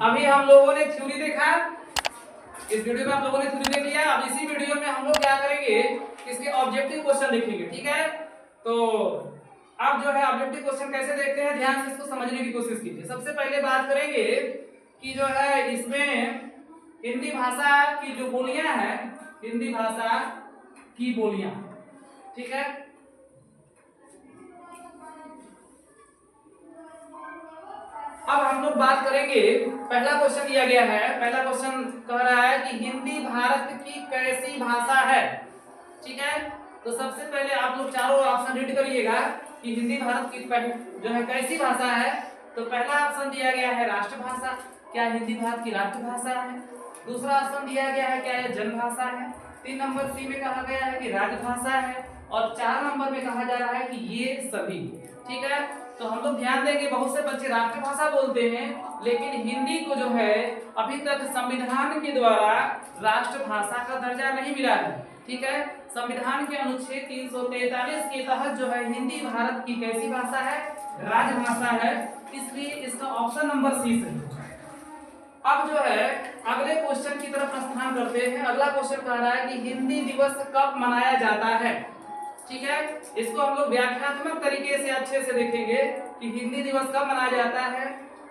अभी हम लोगों ने थ्योरी देखा, इस वीडियो में आप लोगों ने थ्योरी देख लिया। अब इसी वीडियो में हम लोग क्या करेंगे, इसके ऑब्जेक्टिव क्वेश्चन देखेंगे, ठीक है। तो अब जो है ऑब्जेक्टिव क्वेश्चन कैसे देखते हैं, ध्यान से इसको समझने की कोशिश कीजिए। सबसे पहले बात करेंगे कि जो है इसमें हिंदी भाषा की जो बोलियां हैं, हिंदी भाषा की बोलियां, ठीक है। अब हम लोग बात करेंगे, पहला क्वेश्चन दिया गया है, पहला क्वेश्चन कह रहा है कि हिंदी भारत की कैसी भाषा है, ठीक है। तो सबसे पहले आप लोग चारों ऑप्शन रीड करिएगा कि हिंदी भारत की जो है कैसी भाषा है। तो पहला ऑप्शन दिया गया है राष्ट्रभाषा, क्या हिंदी भारत की राष्ट्रभाषा है। दूसरा ऑप्शन दिया गया है क्या है जनभाषा है। 3 नंबर सी में कहा गया है कि राजभाषा है, और 4 नंबर में कहा जा रहा है कि ये सभी, ठीक है। तो हम लोग ध्यान देंगे, बहुत से बच्चे राष्ट्रभाषा बोलते हैं, लेकिन हिंदी को जो है अभी तक संविधान के द्वारा राष्ट्रभाषा का दर्जा नहीं मिला है, ठीक है। संविधान के अनुच्छेद 343 के तहत जो है हिंदी भारत की कैसी भाषा है, राजभाषा है, इसलिए इसका ऑप्शन नंबर सी सही है। अब जो है अगले क्वेश्चन की तरफ प्रस्थान करते हैं। अगला क्वेश्चन कह रहा है कि हिंदी दिवस कब मनाया जाता है, ठीक है। इसको हम लोग व्याख्यात्मक तरीके से अच्छे से देखेंगे कि हिंदी दिवस कब मनाया जाता है।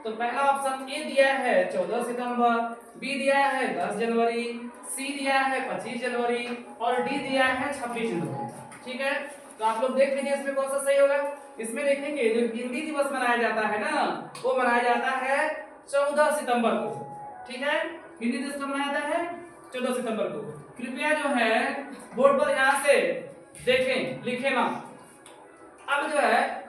तो पहला ऑप्शन ए दिया है 14 सितंबर, बी दिया है 10 जनवरी, सी दिया है 25 जनवरी और डी दिया है 26 जनवरी, ठीक है। तो आप लोग देख लीजिए इसमें कौन सा सही होगा। इसमें देखेंगे जो हिंदी दिवस मनाया जाता है ना, वो मनाया जाता है 14 सितंबर को, ठीक है। हिंदी दिवस कब मनाया जाता है, 14 सितंबर को। कृपया जो है बोर्ड पर यहाँ से देखें, लिखे ना। अब जो है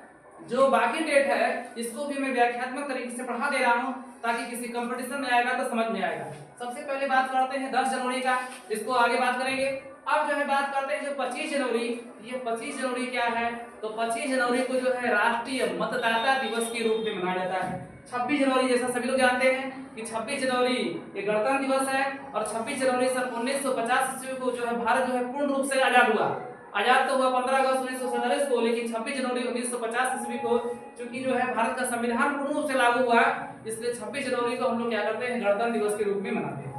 जो बाकी डेट है इसको भी मैं व्याख्यात्मक तरीके से पढ़ा दे रहा हूं, ताकि किसी कंपटीशन में आएगा तो समझ में आएगा। सबसे पहले बात करते हैं 10 जनवरी का, इसको आगे बात करेंगे। अब जो है बात करते हैं जो 25 जनवरी, ये 25 जनवरी क्या है, तो 25 जनवरी को जो है राष्ट्रीय मतदाता दिवस के रूप में मनाया जाता है। 26 जनवरी जैसा सभी लोग जानते हैं कि 26 जनवरी ये गणतंत्र दिवस है, और 26 जनवरी सन 1950 ईस्वी को जो है भारत जो है पूर्ण रूप से आजाद हुआ। आजाद तो हुआ 15 अगस्त 1947 को, लेकिन 26 जनवरी 1950 ईस्वी को चूंकि जो है भारत का संविधान पूर्ण रूप से लागू हुआ, इसलिए 26 जनवरी को हम लोग क्या करते हैं, गणतंत्र दिवस के रूप में मनाते हैं,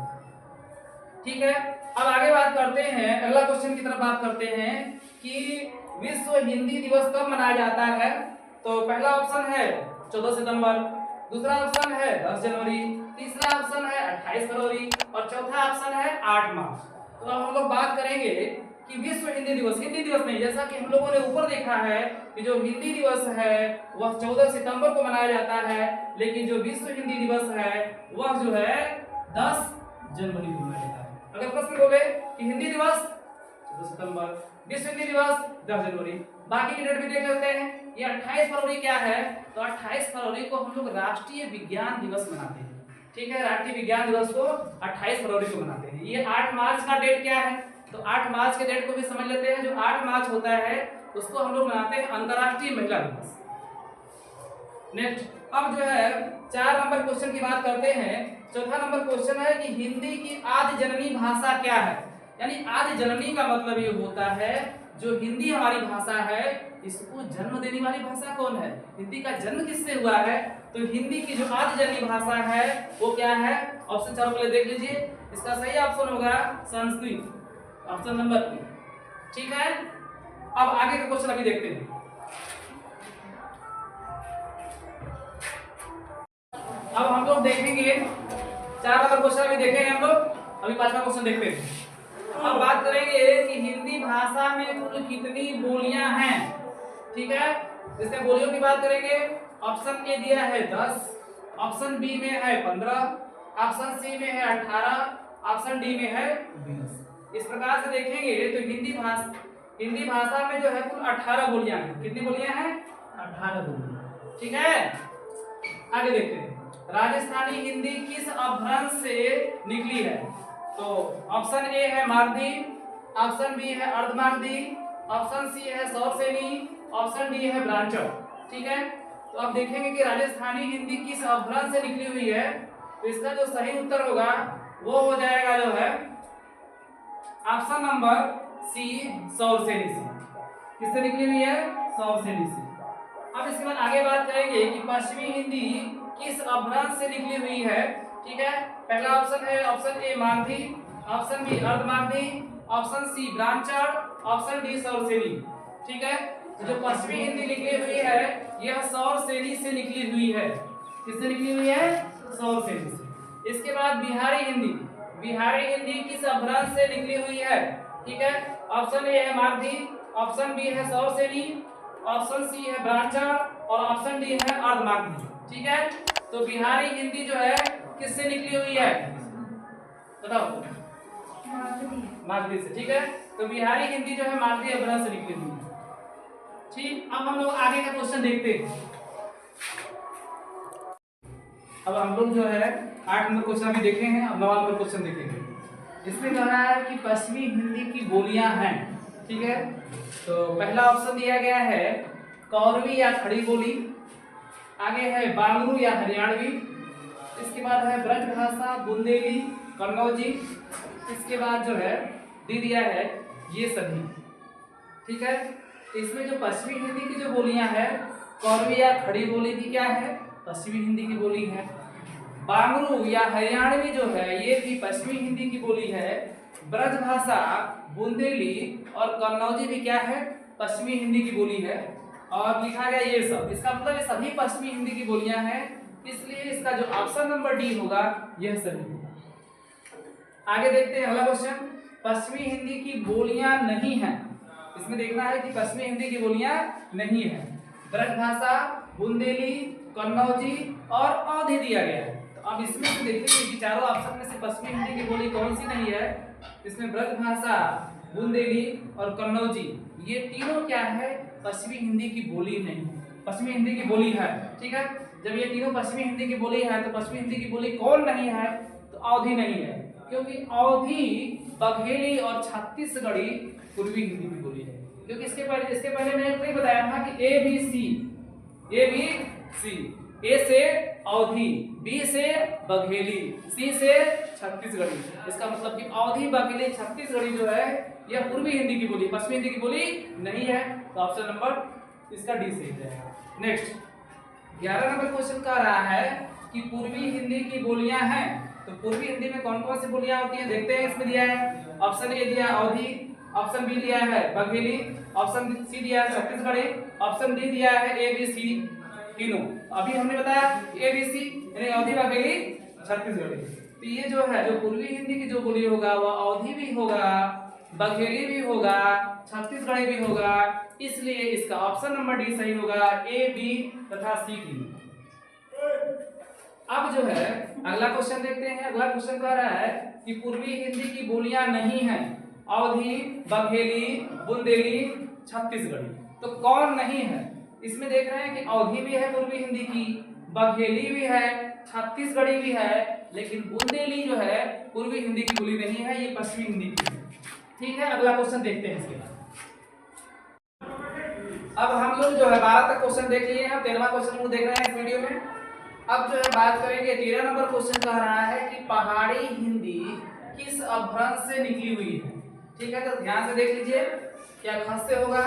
ठीक है। अब आगे बात करते हैं, अगला क्वेश्चन की तरफ बात करते हैं कि विश्व हिंदी दिवस कब मनाया जाता है। तो पहला ऑप्शन है 14 सितंबर, दूसरा ऑप्शन है 10 जनवरी, तीसरा ऑप्शन है 28 फरवरी और चौथा ऑप्शन है 8 मार्च। तो अब हम लोग बात करेंगे कि विश्व हिंदी दिवस, हिंदी दिवस नहीं, जैसा कि हम लोगों ने ऊपर देखा है कि जो हिंदी दिवस है वह 14 सितंबर को मनाया जाता है, लेकिन जो विश्व हिंदी दिवस है वह जो है 10 जनवरी को मनाया जाता है। अगर प्रश्न बोले कि हिंदी दिवस 14 सितंबर, विश्व हिंदी दिवस 10 जनवरी, बाकी की डेट भी देख लेते हैं। ये 28 फरवरी क्या है, तो 28 फरवरी को हम लोग राष्ट्रीय विज्ञान दिवस मनाते हैं, ठीक है। राष्ट्रीय विज्ञान दिवस को 28 फरवरी को मनाते हैं। ये 8 मार्च का डेट क्या है, तो 8 मार्च के डेट को भी समझ लेते हैं। जो 8 मार्च होता है उसको हम लोग मनाते हैं अंतर्राष्ट्रीय महिला दिवस। नेक्स्ट, अब जो है 4 नंबर क्वेश्चन की बात करते हैं। चौथा नंबर क्वेश्चन है कि हिंदी की आदि जननी भाषा क्या है। यानी आदि जननी का मतलब ये होता है जो हिंदी हमारी भाषा है इसको जन्म देने वाली भाषा कौन है, हिंदी का जन्म किससे हुआ है। तो हिंदी की जो आदि जननी भाषा है वो क्या है, ऑप्शन चारों पहले देख लीजिए। इसका सही ऑप्शन होगा संस्कृत, ऑप्शन नंबर बी, ठीक है। अब आगे का क्वेश्चन अभी देखते हैं। अब हम लोग देखेंगे 4 नंबर क्वेश्चन अभी देखेंगे हम लोग, अभी 5वां क्वेश्चन देखते हैं। अब बात करेंगे कि हिंदी भाषा में कुल कितनी बोलियां हैं, ठीक है। जैसे बोलियों की बात करेंगे, ऑप्शन ए दिया है 10, ऑप्शन बी में है 15, ऑप्शन सी में है 18, ऑप्शन डी में है 20। इस प्रकार से देखेंगे तो हिंदी भाषा में जो है कुल 18 बोलियां हैं। कितनी बोलियां हैं, 18 बोलियां, ठीक है। आगे देखते हैं, राजस्थानी हिंदी किस अपभ्रंश से निकली है। तो ऑप्शन ए है मागधी, ऑप्शन बी है अर्धमागधी, ऑप्शन सी है सौरसेनी, ऑप्शन डी है ब्राह्मण, ठीक है। तो अब देखेंगे कि राजस्थानी हिंदी किस अपभ्रंश से निकली हुई है। तो इसका जो सही उत्तर होगा वो हो जाएगा जो है ऑप्शन नंबर सी, सौरसेनी से। किससे निकली हुई है, सौरसेनी से। अब इसके बाद आगे बात करेंगे कि पश्चिमी हिंदी किस अपभ्रंश से निकली हुई है? ठीक है, पहला ऑप्शन है option A Magadhi, option B Ardhamagadhi, option C ब्राह्मण, ऑप्शन डी सौरसेनी। ठीक है, तो जो पश्चिमी हिंदी निकली हुई है यह सौरसेनी से निकली हुई है। किससे निकली हुई है? सौरसेनी से। इसके बाद बिहारी हिंदी, बिहारी हिंदी किस अपभ्रंश से निकली हुई है? ठीक है, ऑप्शन ए है मागधी, ऑप्शन बी है सौरसेनी, ऑप्शन सी है ब्राह्मण और ऑप्शन डी है अर्धमागधी। ठीक है, तो बिहारी हिंदी जो है किससे निकली हुई है? बताओ। मागधी से। ठीक है, तो बिहारी हिंदी जो है मागधी अपभ्रंश से निकली हुई है। ठीक, अब हम लोग आगे का क्वेश्चन देखते हैं। अब हम लोग जो है 8 नंबर क्वेश्चन भी देखे हैं, अब 9 नंबर क्वेश्चन देखेंगे। इसमें कह रहा है कि पश्चिमी हिंदी की बोलियां हैं। ठीक है, तो पहला ऑप्शन दिया गया है कौरवी या खड़ी बोली, आगे है बांगरू या हरियाणवी, इसके बाद है ब्रजभाषा, बुंदेली, कन्नौजी, इसके बाद जो है दी दिया है ये सभी। ठीक है, तो इसमें जो पश्चिमी हिंदी की जो बोलियां हैं, कौरवी या खड़ी बोली भी क्या है? पश्चिमी हिंदी की बोली है। बांगरू या हरियाणवी जो है ये भी पश्चिमी हिंदी की बोली है। ब्रजभाषा, बुंदेली और कन्नौजी भी क्या है? पश्चिमी हिंदी की बोली है। और लिखा गया ये सब, इसका मतलब ये सभी पश्चिमी हिंदी की बोलियां हैं, इसलिए इसका जो ऑप्शन नंबर डी होगा यह सही होगा। आगे देखते हैं अगला क्वेश्चन। पश्चिमी हिंदी की बोलियां नहीं है, इसमें देखना है कि पश्चिमी हिंदी की बोलियां नहीं है। ब्रजभाषा, बुंदेली, कन्नौजी और अवधी दिया गया है। तो अब इसमें से देखेंगे कि चारों ऑप्शन में से पश्चिमी हिंदी की बोली कौन सी नहीं है। इसमें ब्रजभाषा, बुंदेली और कन्नौजी ये तीनों क्या है? पश्चिमी हिंदी की बोली नहीं, पश्चिमी हिंदी की बोली है। ठीक है, जब ये तीनों पश्चिमी हिंदी की बोली है तो पश्चिमी हिंदी की बोली कौन नहीं है? तो अवधी नहीं है, क्योंकि अवधी, बघेली और छत्तीसगढ़ी पूर्वी हिंदी की बोली है। क्योंकि इसके पहले मैंने नहीं बताया था कि ए बी सी, ए से अवधी, बी से बघेली, सी से छत्तीसगढ़ी। इसका मतलब कि अवधी, बघेली, छत्तीसगढ़ी जो है यह पूर्वी हिंदी की बोली, पश्चिमी हिंदी की बोली नहीं है। तो ऑप्शन नंबर इसका डी सही है। नेक्स्ट 11 नंबर क्वेश्चन कह रहा है कि पूर्वी हिंदी की बोलियां हैं। तो पूर्वी हिंदी में कौन कौन सी बोलियां होती हैं देखते हैं। इसमें दिया है ऑप्शन ए दिया है अवधी, ऑप्शन बी दिया है बघेली, ऑप्शन सी दिया है छत्तीसगढ़ी, ऑप्शन डी दिया है ए बी सी तीनों। अभी हमने बताया ए बी सी यानी अवधी, बघेली, छत्तीसगढ़ी। तो ये जो है जो पूर्वी हिंदी की जो बोली होगा वह अवधी भी होगा, बघेली भी होगा, छत्तीसगढ़ी भी होगा, इसलिए इसका ऑप्शन नंबर डी सही होगा, ए बी तथा सी तीनों। अब जो है अगला क्वेश्चन देखते हैं। अगला क्वेश्चन कह रहा है कि पूर्वी हिंदी की बोलियां नहीं है, अवधी, बघेली, बुंदेली, छत्तीसगढ़ी। तो कौन नहीं है? इसमें देख रहे हैं कि अवधी भी है पूर्वी हिंदी की, बघेली भी है, छत्तीसगढ़ी भी है, लेकिन बुंदेली जो है पूर्वी हिंदी की बोली नहीं है, ये पश्चिमी हिंदी की है। ठीक है, अगला क्वेश्चन देखते हैं इसके बाद। अब हम लोग जो है 12 तक क्वेश्चन देख लिए हैं, 13वां क्वेश्चन को देख रहे हैं इस वीडियो में। अब जो है बात करेंगे 13 नंबर क्वेश्चन कह रहा है कि पहाड़ी हिंदी किस अपभ्रंश से निकली हुई है। ठीक है, तो ध्यान से देख लीजिए, क्या खस से होगा,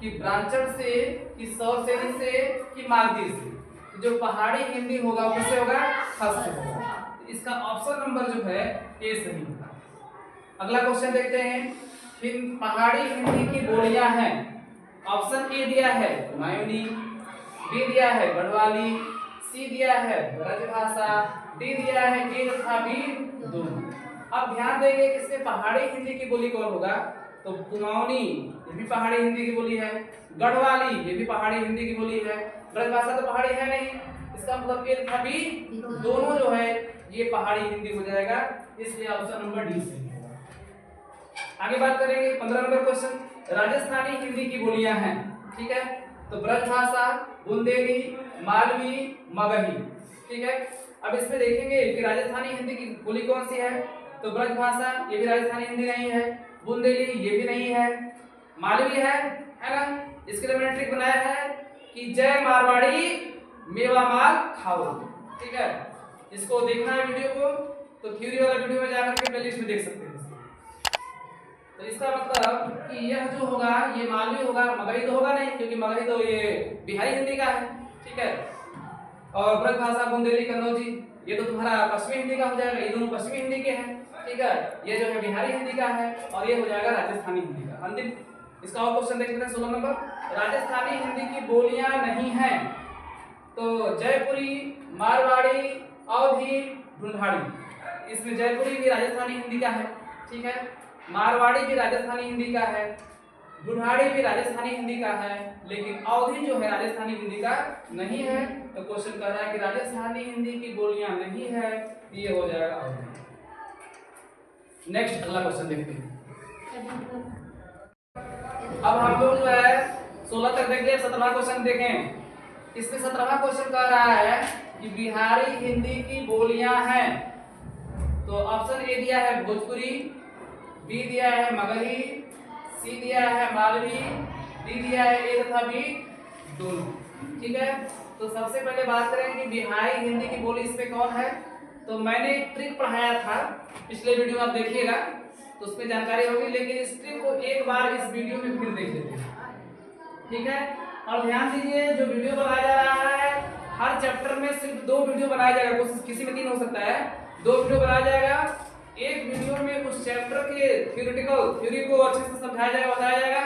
कि ब्राह्मण से, कि सौरसेनी से, कि मागधी से। जो पहाड़ी हिंदी होगा वो किससे होगा? खस से होगा। तो इसका ऑप्शन नंबर जो है ए सही होगा। अगला क्वेश्चन देखते हैं। फिर पहाड़ी हिंदी की बोलियां हैं। ऑप्शन ए दिया है कुमायूनी, बी दिया है गढ़वाली, सी दिया है ब्रजभाषा, डी दिया है ए तथा बी दोनों। अब ध्यान देंगे कि इसमें पहाड़ी हिंदी की बोली कौन होगा। तो कुमाऊनी ये भी पहाड़ी हिंदी की बोली है, गढ़वाली ये भी पहाड़ी हिंदी की बोली है, ब्रजभाषा तो पहाड़ी है नहीं, इसका मतलब ए तथा बी दोनों जो है ये पहाड़ी हिंदी हो जाएगा, इसलिए ऑप्शन नंबर डी सही है। आगे बात करेंगे 15 नंबर क्वेश्चन। राजस्थानी हिंदी की बोलियां हैं। ठीक है, तो ब्रजभाषा, बुंदेली, मालवी, मगही। ठीक है, अब इसमें देखेंगे कि राजस्थानी हिंदी की बोली कौन सी है। तो ब्रजभाषा ये भी राजस्थानी हिंदी नहीं है, बुंदेली ये भी नहीं है, मालवी है ना। इसके लिए मैंने ट्रिक बनाया है कि जय मारवाड़ी मेवा माल खाओ। ठीक है, इसको देखना है वीडियो को, तो थ्योरी वाला वीडियो में जाकर के प्लेलिस्ट में देख सकते हैं। तो इसका मतलब कि यह जो होगा ये मालवी होगा, मगही तो होगा नहीं, क्योंकि मगही तो ये बिहारी हिंदी का है। ठीक है, और ब्रज भाषा बुंदेली कन्नौजी, ये तो तुम्हारा पश्चिमी हिंदी का हो जाएगा, ये दोनों पश्चिमी हिंदी के हैं, ठीक है। ये जो है बिहारी हिंदी का है और ये हो जाएगा राजस्थानी हिंदी का। अंतिम इसका और क्वेश्चन देख लेते हैं 16 नंबर। राजस्थानी हिंदी की बोलियां नहीं हैं तो जयपुरी, मारवाड़ी, अवधी, ढूंढाड़ी। इसमें जयपुरी भी राजस्थानी हिंदी का है, ठीक है, मारवाड़ी भी राजस्थानी हिंदी का है, ढूंढाड़ी भी राजस्थानी हिंदी का है, लेकिन अवधी जो है राजस्थानी हिंदी का नहीं है। तो क्वेश्चन कह रहा है कि राजस्थानी हिंदी की बोलियां नहीं है, ये हो जाएगा अवधी। नेक्स्ट अगला क्वेश्चन देखते हैं। अब हम लोग जो है 16 तक देख लिया, 17वां क्वेश्चन देखें। इसमें 17वां क्वेश्चन कह रहा है कि बिहारी हिंदी की बोलियां हैं। तो ऑप्शन ए दिया है भोजपुरी, बी दिया है मगही, सी दिया है मालवी, डी दिया है ए तथा बी दोनों, ठीक है। तो सबसे पहले बात करें कि बिहारी हिंदी की बोली इसमें कौन है। तो मैंने एक ट्रिक पढ़ाया था पिछले वीडियो में, आप देखिएगा तो उसमें जानकारी होगी, लेकिन इस ट्रिक को एक बार इस वीडियो में फिर देख लेते हैं, ठीक है। और ध्यान दीजिए, जो वीडियो बनाया जा रहा है हर चैप्टर में सिर्फ 2 वीडियो बनाया जाएगा, कोशिश किसी में 3 हो सकता है, 2 वीडियो बनाया जाएगा। एक वीडियो में उस चैप्टर के थ्योरी को अच्छे से समझाया जाएगा, बताया जाएगा,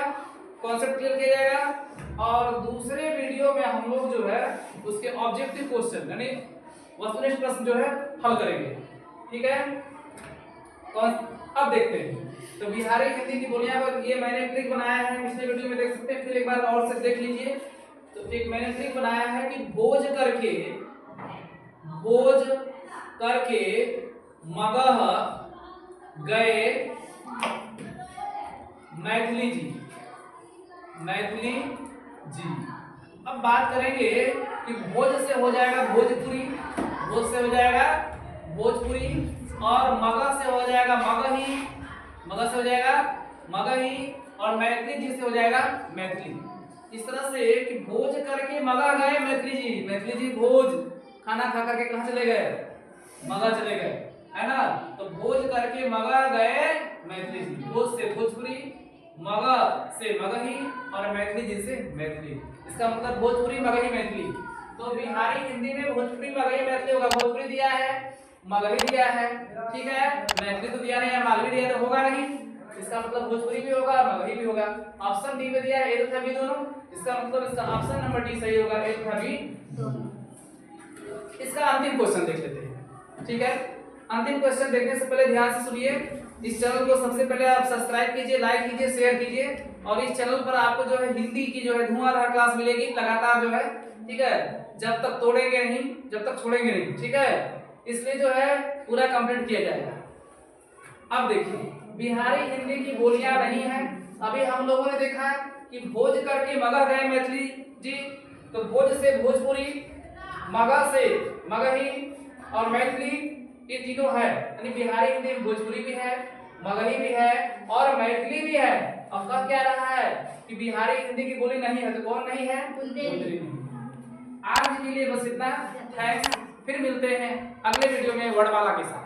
कॉन्सेप्ट क्लियर किया जाएगा, और दूसरे वीडियो में हम लोग जो है उसके ऑब्जेक्टिव क्वेश्चन यानी वस्तुनिष्ठ प्रश्न जो है हल करेंगे, ठीक है। अब देखते हैं। तो बिहारी हिंदी की बोलियां पर ये मैंने ट्रिक बनाया है, पिछले वीडियो में देख सकते हैं, फिर एक बार और से देख लीजिए। तो एक मैंने ट्रिक बनाया है कि भोज करके मगह गए मैथिली जी। अब बात करेंगे कि भोज से हो जाएगा भोजपुरी, भोज से हो जाएगा भोजपुरी, और मगह से हो जाएगा मगही, मगह से हो जाएगा मगही, और मैथिली जी से हो जाएगा मैथिली। इस तरह से कि भोज करके मगह गए मैथिली जी भोज खाना खा करके कहाँ चले गए, मगह चले गए, है ना। तो भोज करके मगह गए मैथिली जी, भोज से भोजपुरी, मगह से मगही, और मैथिली जी से मैथिली। इसका मतलब भोजपुरी मगही मैथिली। तो बिहारी हिंदी में भोजपुरी मगही मैथिली होगा। भोजपुरी दिया है, मगही दिया है, ठीक है, मैथिली तो दिया नहीं है, मालवी दिया तो होगा नहीं, इसका मतलब भोजपुरी भी होगा मगही भी होगा। ऑप्शन डी में दिया है ए तथा बी दोनों, इसका मतलब इसका ऑप्शन नंबर डी सही होगा, ए तथा बी दोनों। इसका अंतिम क्वेश्चन देख लेते हैं, ठीक है। अंतिम क्वेश्चन देखने से पहले ध्यान से सुनिए। इस चैनल को सबसे पहले आप सब्सक्राइब कीजिए, लाइक कीजिए, शेयर कीजिए, और इस चैनल पर आपको जो है हिंदी की जो है धुआंधार क्लास मिलेगी लगातार जो है, ठीक है, जब तक तोड़ेंगे नहीं, जब तक छोड़ेंगे नहीं, ठीक है। इसलिए जो है पूरा कंप्लीट किया जाएगा। अब देखिए, बिहारी हिंदी की बोलियां नहीं है। अभी हम लोगों ने देखा कि भोज करके मगह गए मैथिली जी, तो भोज से भोजपुरी, मगह से मगही, और मैथिली, ये तीनों है, यानी बिहारी हिंदी में भोजपुरी भी है, मगही भी है, और मैथिली भी है। अब कह क्या रहा है कि बिहारी हिंदी की बोली नहीं है, तो कौन नहीं है, बुंदेली। आज के लिए बस इतना, थैंक्स। फिर मिलते हैं अगले वीडियो में वर्णमाला के साथ।